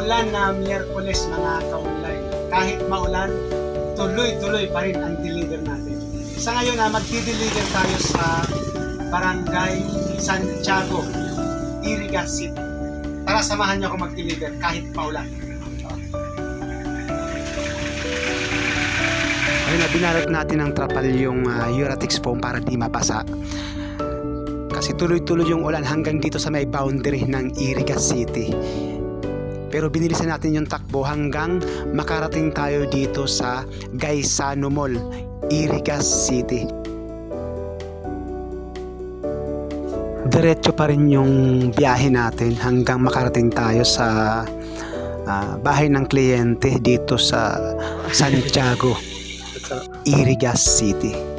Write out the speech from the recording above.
maulan na Miyerkules mga kaulay. Kahit maulan, tuloy-tuloy pa rin ang deliver natin. Sa ngayon magdi-deliver tayo sa Barangay Santiago, Iriga City. Tara, samahan niyo ako mag-deliver kahit maulan. Ayun na, binalot natin ng trapal yung Uratex foam para di mabasa. Kasi tuloy-tuloy yung ulan hanggang dito sa may boundary ng Iriga City. Pero binilisan natin yung takbo hanggang makarating tayo dito sa Gaisano Mall, Iriga City. Diretso pa rin yung biyahe natin hanggang makarating tayo sa bahay ng kliyente dito sa Santiago, Iriga City.